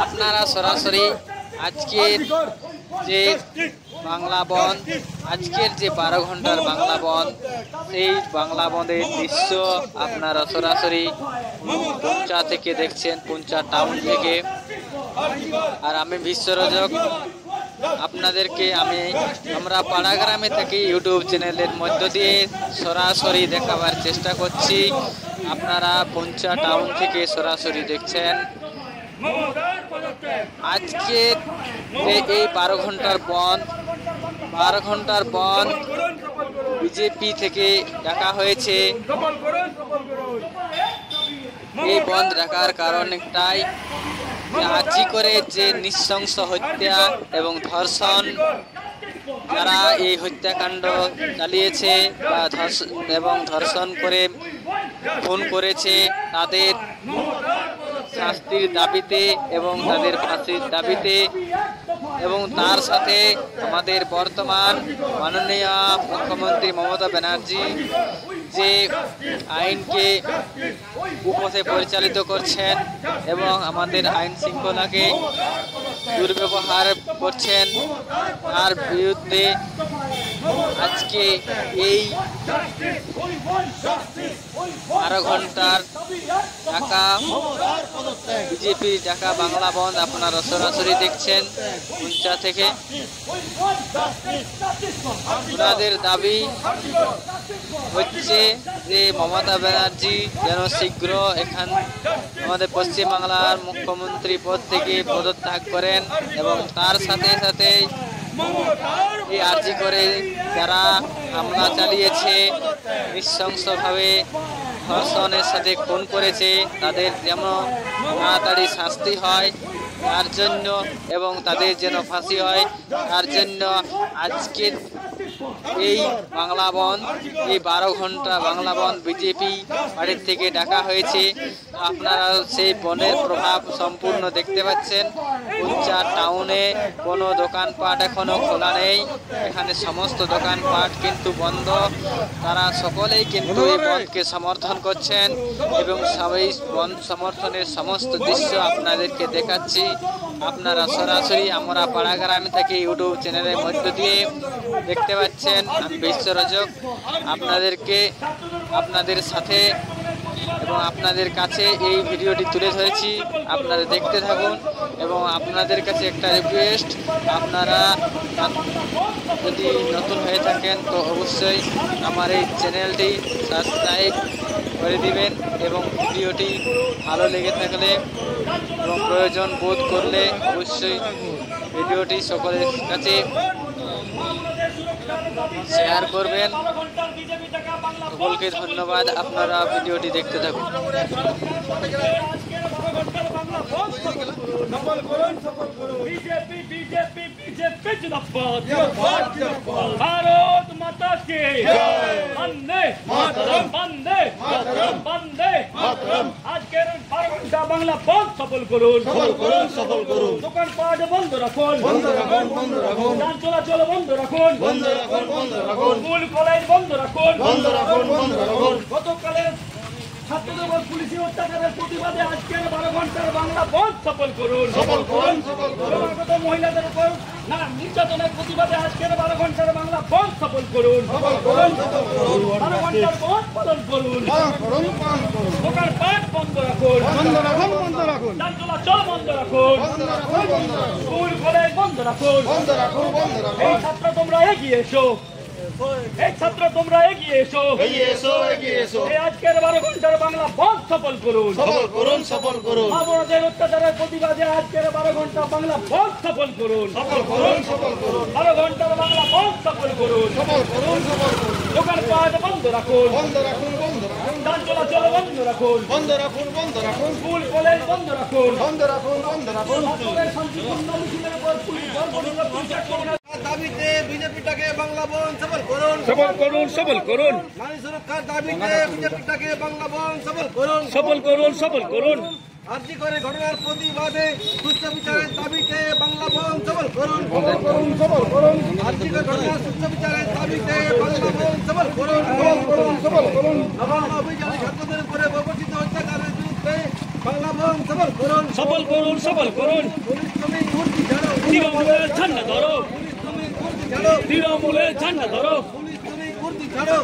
আপনারা সরাসরি আজকের যে বাংলা বন্ধ, আজকের যে 12 ঘন্টার বাংলা বন্ধ, সেই বাংলা বন্ধের দৃশ্য আপনারা সরাসরি পুঞ্চা থেকে দেখছেন, পুঞ্চা টাউন থেকে। আর আমি বিশ্বরজক, আপনাদেরকে আমরা পাড়াগ্রামে থেকে ইউটিউব চ্যানেলের মধ্য দিয়ে সরাসরি দেখাবার চেষ্টা করছি। আপনারা পুঞ্চা টাউন থেকে সরাসরি দেখছেন। আজকে এই 12 ঘন্টার বন্ধ বিজেপি থেকে ডাকা হয়েছে। এই বন্ধ ডাকার কারণ একটাই, আজি করে যে নৃশংস হত্যা এবং ধর্ষণ, যারা এই হত্যাকাণ্ড চালিয়েছে এবং ধর্ষণ করে খুন করেছে, তাদের শাস্তির দাবিতে এবং তাদের ফাঁসির দাবিতে, এবং তার সাথে আমাদের বর্তমান মাননীয় মুখ্যমন্ত্রী মমতা ব্যানার্জি যে আইনকে উপথে পরিচালিত করছেন এবং আমাদের আইন শৃঙ্খলাকে দুর্ব্যবহার করছেন, তার বিরুদ্ধে আজকে এই 12 ঘন্টার ঢাকা বিজেপির ঢাকা বাংলা বন্ধ আপনারা সরাসরি দেখছেন পুঞ্চা থেকে। ওনাদের দাবি হচ্ছে যে মমতা ব্যানার্জি যেন শীঘ্র আমাদের পশ্চিমবাংলার মুখ্যমন্ত্রী পদ থেকে পদত্যাগ করেন, এবং তার সাথে সাথে এই আর্জি করে যারা হামলা চালিয়েছে, নৃশংসভাবে ধর্ষণের সাথে খুন করেছে, তাদের যেন তাড়াতাড়ি শাস্তি হয় তার জন্য, এবং তাদের যেন ফাঁসি হয় তার জন্য আজকে এই বাংলা বন্ধ, এই 12 ঘন্টা বাংলা বন্ধ বিজেপি বাড়ির থেকে ডাকা হয়েছে। আপনারা সেই বনের প্রভাব সম্পূর্ণ দেখতে পাচ্ছেন। পুঞ্চা টাউনে কোনো দোকানপাট এখনো খোলা নেই, এখানে সমস্ত দোকানপাট কিন্তু বন্ধ। তারা সকলেই কিন্তু এই বন্ধকে সমর্থন করছেন, এবং সবাই বন্ধ সমর্থনের সমস্ত দৃশ্য আপনাদেরকে দেখাচ্ছি। আপনারা সরাসরি আমরা পাড়াগ্রাম থেকে ইউটিউব চ্যানেলের মধ্য দিয়ে দেখতে পাচ্ছেন। আমি বিশ্বরজক, আপনাদের সাথে এবং আপনাদের কাছে এই ভিডিওটি তুলে ধরেছি। আপনারা দেখতে থাকুন, এবং আপনাদের কাছে একটা রিকোয়েস্ট, আপনারা যদি নতুন হয়ে থাকেন তো অবশ্যই আমার এই চ্যানেলটি সাবস্ক্রাইব করে দিবেন, এবং ভিডিওটি ভালো লেগে থাকলে এবং প্রয়োজন বোধ করলে অবশ্যই ভিডিওটি সকলের কাছে শেয়ার করবেন। সকলকে ধন্যবাদ, আপনারা ভিডিওটি দেখতে থাকুন। ভারত মাতা কে বন্দে মাতরম, বন্দে মাতরম, বন্দে মাতরম। আজকের 12 ঘন্টা বাংলা বন্ধ সফল করুন, সফল করুন। দোকানপাট বন্ধ রাখুন, যান চলাচল বন্ধ রাখুন, স্কুল কলেজ বন্ধ রাখুন, গতকালের ছাত্রদের উপর পুলিশি অত্যাচারের প্রতিবাদে আজকের 12 ঘন্টার বাংলা বন্ধ সফল করুন, ক্রমাগত মহিলাদের উপর নির্যাতনের প্রতিবাদে আজকের 12 ঘন্টার বাংলা বন্ধ সফল করুন, 12 ঘন্টার বন্ধ পালন করুন। দোকানপাট বন্ধ রাখুন, যান চলাচল বন্ধ রাখুন, স্কুল কলেজ বন্ধ রাখুন। এই ছাত্র তোমরা এগিয়ে এসো, এই ছাত্র তোমরা এগিয়ে এসো, এই আজকের 12 ঘন্টার বাংলা বন্ধ সফল করুন, আমাদের অত্যাচারের প্রতিবাদে আজকের 12 ঘন্টা বাংলা বন্ধ সফল করুন, 12 ঘন্টার বাংলা বন্ধ সফল করুন। দোকানপাট বন্ধ রাখুন, যান চলাচল বন্ধ রাখুন, স্কুল কলেজ বন্ধ রাখুন। শান্তিপূর্ণ মিছিলের উপর পুলিশ দাবিতে বিজেপিটাকে বাংলা বন্ধ সফল করুন, সফল করুন। নারী সুরক্ষার দাবিতে বিজেপিটাকে বাংলা বন্ধ সফল করুন। আর্জি করে ঘটনার প্রতিবাদে সুস্থ বিচারের দাবিতে বাংলা বন্ধ সফল করুন, আর্জি করে ঘটনার সুস্থ বিচারের দাবিতে বাংলা বন্ধ সফল করুন। অভিযানে ছাত্রদের উপরে বর্বরিত অত্যাচারের বিরুদ্ধে বাংলা বন্ধ সফল করুন, সফল করুন, সফল করুন। পুলিশ তুমি কুর্তি ছাড়ো, তৃণমূলের ঝান্ডা ধরো, পুলিশ তুমি কুর্তি ছাড়ো, তৃণমূলের ঝান্ডা ধরো। পুলিশ তুমি কুর্তি ছাড়ো।